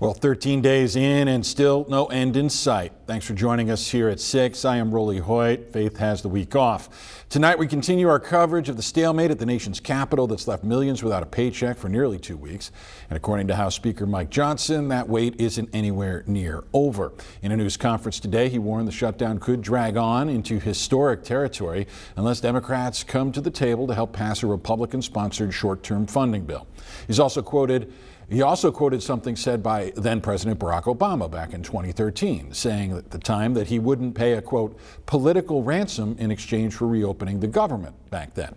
Well, 13 days in and still no end in sight. Thanks for joining us here at 6. I am Hoyt. Faith has the week off. Tonight we continue our coverage of the stalemate at the nation's capital that's left millions without a paycheck for nearly 2 weeks. And according to House Speaker Mike Johnson, that wait isn't anywhere near over. In a news conference today, he warned the shutdown could drag on into historic territory unless Democrats come to the table to help pass a Republican-sponsored short-term funding bill. He also quoted something said by then President Barack Obama back in 2013, saying at the time that he wouldn't pay a, quote, political ransom in exchange for reopening the government back then.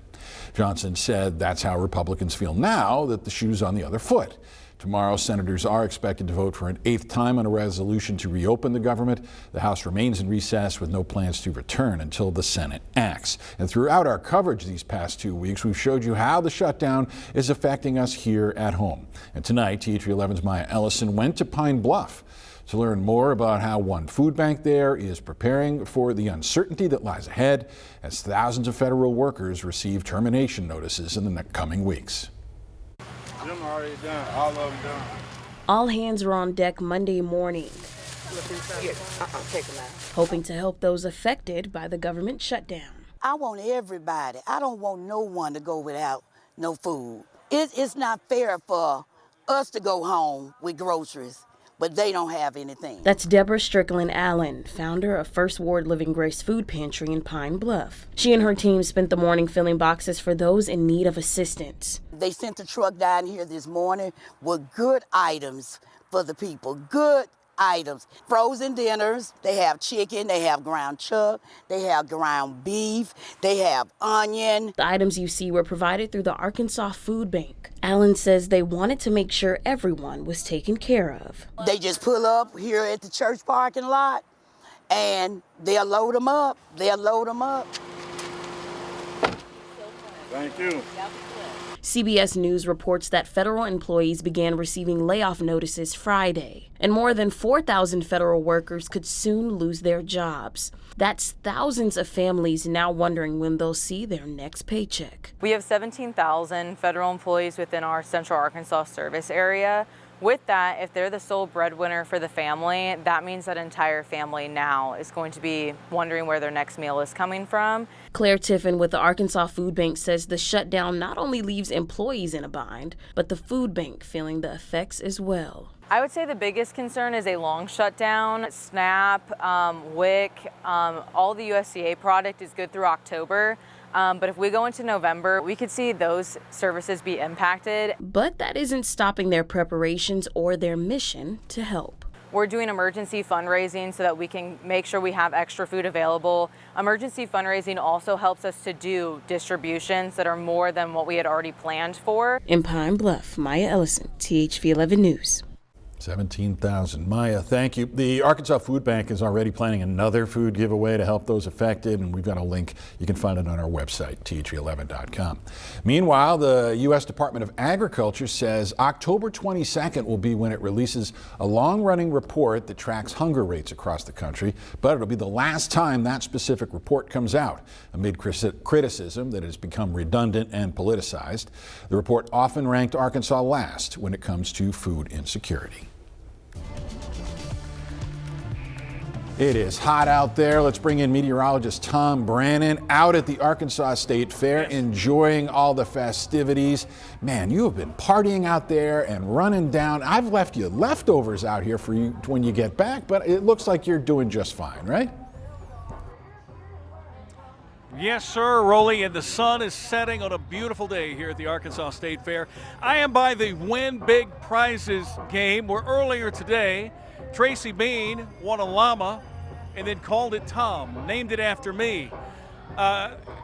Johnson said that's how Republicans feel now that the shoe's on the other foot. Tomorrow, senators are expected to vote for an 8th time on a resolution to reopen the government. The House remains in recess with no plans to return until the Senate acts. And throughout our coverage these past 2 weeks, we've showed you how the shutdown is affecting us here at home. And tonight, TH11's Maya Ellison went to Pine Bluff to learn more about how one food bank there is preparing for the uncertainty that lies ahead as thousands of federal workers receive termination notices in the coming weeks. Them already done. All of them done. All hands were on deck Monday morning, hoping to help those affected by the government shutdown. I want everybody. I don't want no one to go without no food. It's not fair for us to go home with groceries, but they don't have anything. That's Deborah Strickland Allen, founder of First Ward Living Grace Food Pantry in Pine Bluff. She and her team spent the morning filling boxes for those in need of assistance. They sent a truck down here this morning with good items for the people, good items. Frozen dinners, they have chicken, they have ground chuck, they have ground beef, they have onion. The items you see were provided through the Arkansas Food Bank. Allen says they wanted to make sure everyone was taken care of. They just pull up here at the church parking lot and they'll load them up. They'll load them up. Thank you. CBS News reports that federal employees began receiving layoff notices Friday, and more than 4,000 federal workers could soon lose their jobs. That's thousands of families now wondering when they'll see their next paycheck. We have 17,000 federal employees within our Central Arkansas service area. With that, if they're the sole breadwinner for the family, that means that entire family now is going to be wondering where their next meal is coming from. Claire Tiffin with the Arkansas Food Bank says the shutdown not only leaves employees in a bind, but the food bank feeling the effects as well. I would say the biggest concern is a long shutdown. SNAP, WIC, all the USDA product is good through October. But if we go into November, we could see those services be impacted. But that isn't stopping their preparations or their mission to help. We're doing emergency fundraising so that we can make sure we have extra food available. Emergency fundraising also helps us to do distributions that are more than what we had already planned for. In Pine Bluff, Maya Ellison, THV11 News. 17,000. Maya, thank you. The Arkansas Food Bank is already planning another food giveaway to help those affected, and we've got a link. You can find it on our website, th11.com. Meanwhile, the U.S. Department of Agriculture says October 22nd will be when it releases a long-running report that tracks hunger rates across the country, but it'll be the last time that specific report comes out, amid criticism that it has become redundant and politicized. The report often ranked Arkansas last when it comes to food insecurity. It is hot out there. Let's bring in meteorologist Tom Brannan out at the Arkansas State Fair, enjoying all the festivities. Man, you have been partying out there and running down. I've left you leftovers out here for you when you get back, but it looks like you're doing just fine, right? Yes, sir, Rolly, and the sun is setting on a beautiful day here at the Arkansas State Fair. I am by the Win Big Prizes game where earlier today, Tracy Bean won a llama and then called it Tom, named it after me.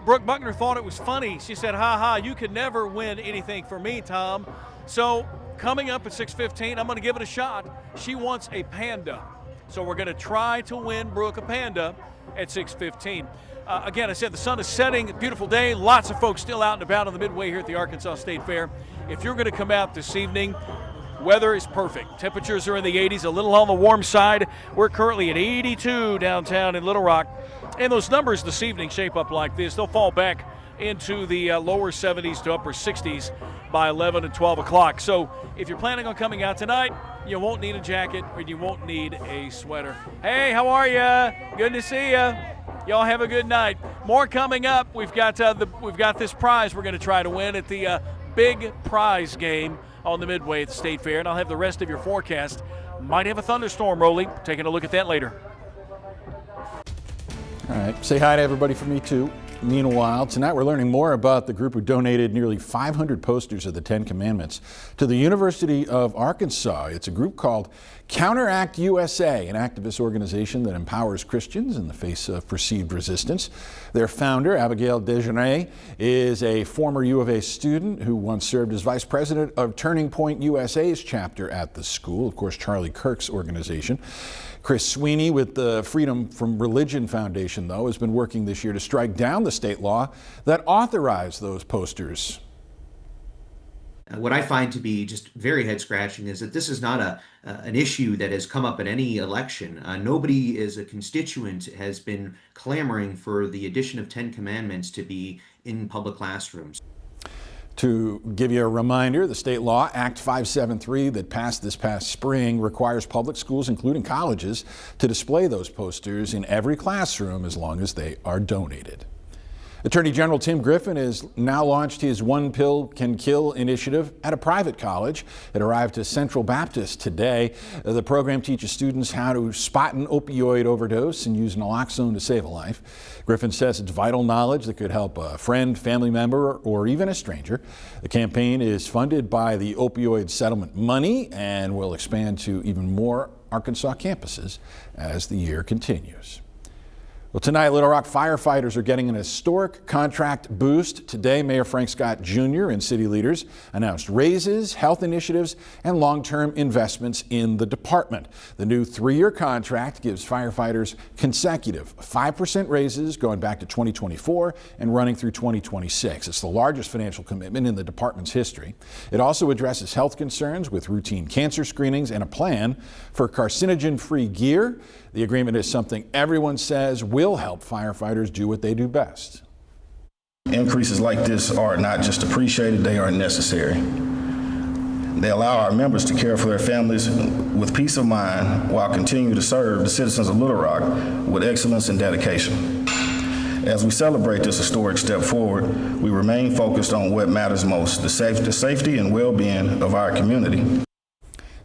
Brooke Buckner thought it was funny. She said, ha ha, you could never win anything for me, Tom. So coming up at 6:15, I'm going to give it a shot. She wants a panda. So we're going to try to win Brooke a panda at 6:15. Again, I said the sun is setting, beautiful day. Lots of folks still out and about on the midway here at the Arkansas State Fair. If you're going to come out this evening, weather is perfect. Temperatures are in the 80s, a little on the warm side. We're currently at 82 downtown in Little Rock. And those numbers this evening shape up like this. They'll fall back into the lower 70s to upper 60s by 11 and 12 o'clock. So if you're planning on coming out tonight, you won't need a jacket or you won't need a sweater. Hey, how are you? Good to see you. Y'all have a good night. More coming up. We've got this prize we're going to try to win at the big prize game on the Midway at the State Fair, and I'll have the rest of your forecast. Might have a thunderstorm, Rolly. Taking a look at that later. All right, say hi to everybody for me too. Meanwhile, tonight we're learning more about the group who donated nearly 500 posters of the 10 Commandments to the University of Arkansas. It's a group called Counteract USA, an activist organization that empowers Christians in the face of perceived resistance. Their founder, Abigail Desjardins, is a former U of A student who once served as vice president of Turning Point USA's chapter at the school, of course, Charlie Kirk's organization. Chris Sweeney with the Freedom from Religion Foundation, though, has been working this year to strike down the state law that authorized those posters. What I find to be just very head-scratching is that this is not an issue that has come up in any election. Nobody as a constituent has been clamoring for the addition of 10 Commandments to be in public classrooms. To give you a reminder, the state law, Act 573, that passed this past spring, requires public schools, including colleges, to display those posters in every classroom as long as they are donated. Attorney General Tim Griffin has now launched his One Pill Can Kill initiative at a private college. It arrived to Central Baptist today. The program teaches students how to spot an opioid overdose and use naloxone to save a life. Griffin says it's vital knowledge that could help a friend, family member, or even a stranger. The campaign is funded by the opioid settlement money and will expand to even more Arkansas campuses as the year continues. Well, tonight, Little Rock firefighters are getting an historic contract boost. Today, Mayor Frank Scott Jr. and city leaders announced raises, health initiatives, and long-term investments in the department. The new 3-year contract gives firefighters consecutive 5% raises going back to 2024 and running through 2026. It's the largest financial commitment in the department's history. It also addresses health concerns with routine cancer screenings and a plan for carcinogen-free gear. The agreement is something everyone says will help firefighters do what they do best. Increases like this are not just appreciated, they are necessary. They allow our members to care for their families with peace of mind while continuing to serve the citizens of Little Rock with excellence and dedication. As we celebrate this historic step forward, we remain focused on what matters most, the safety and well-being of our community.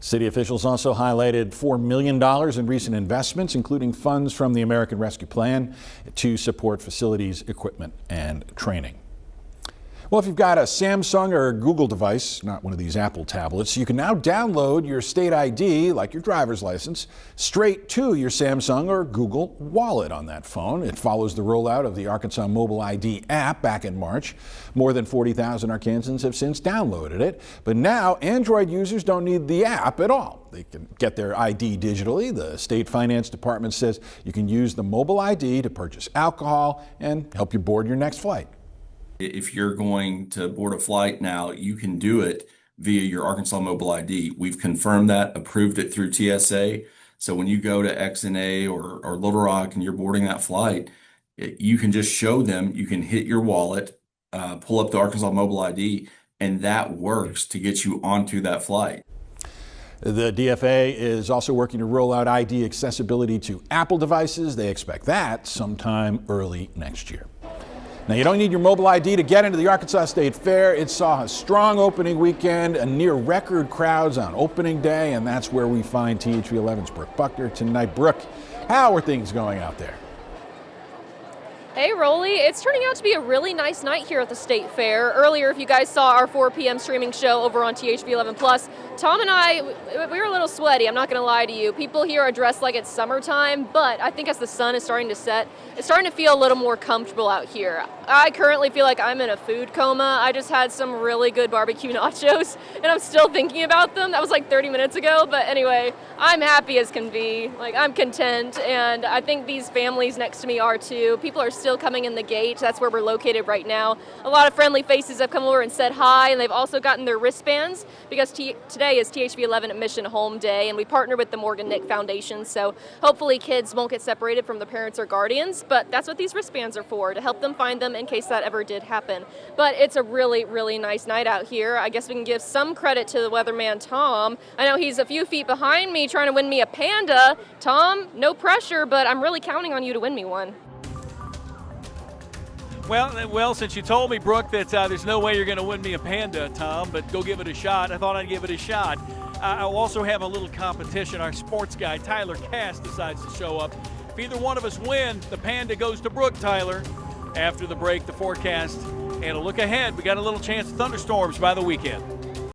City officials also highlighted $4 million in recent investments, including funds from the American Rescue Plan to support facilities, equipment, and training. Well, if you've got a Samsung or a Google device, not one of these Apple tablets, you can now download your state ID, like your driver's license, straight to your Samsung or Google wallet on that phone. It follows the rollout of the Arkansas Mobile ID app back in March. More than 40,000 Arkansans have since downloaded it, but now Android users don't need the app at all. They can get their ID digitally. The state finance department says you can use the mobile ID to purchase alcohol and help you board your next flight. If you're going to board a flight now, you can do it via your Arkansas Mobile ID. We've confirmed that, approved it through TSA. So when you go to XNA or Little Rock and you're boarding that flight, you can just show them, you can hit your wallet, pull up the Arkansas Mobile ID, and that works to get you onto that flight. The DFA is also working to roll out ID accessibility to Apple devices. They expect that sometime early next year. Now, you don't need your mobile ID to get into the Arkansas State Fair. It saw a strong opening weekend and near record crowds on opening day, and that's where we find THV 11's Brooke Buckner tonight. Brooke, how are things going out there? Hey, Rolly. It's turning out to be a really nice night here at the State Fair. Earlier, if you guys saw our 4 p.m. streaming show over on THV 11 Plus, Tom and I, we were a little sweaty, I'm not going to lie to you. People here are dressed like it's summertime, but I think as the sun is starting to set, it's starting to feel a little more comfortable out here. I currently feel like I'm in a food coma. I just had some really good barbecue nachos, and I'm still thinking about them. That was like 30 minutes ago, but anyway, I'm happy as can be. Like, I'm content, and I think these families next to me are too. People are still coming in the gate. That's where we're located right now. A lot of friendly faces have come over and said hi, and they've also gotten their wristbands because today today is THV 11 Mission Home Day, and we partner with the Morgan Nick Foundation, so hopefully kids won't get separated from their parents or guardians, but that's what these wristbands are for, to help them find them in case that ever did happen. But it's a really, really nice night out here. I guess we can give some credit to the weatherman, Tom. I know he's a few feet behind me trying to win me a panda. Tom, no pressure, but I'm really counting on you to win me one. Well, since you told me, Brooke, that there's no way you're going to win me a panda, Tom, but go give it a shot. I thought I'd give it a shot. I'll also have a little competition. Our sports guy, Tyler Cass, decides to show up. If either one of us win, the panda goes to Brooke, Tyler. After the break, the forecast, and a look ahead. We got a little chance of thunderstorms by the weekend.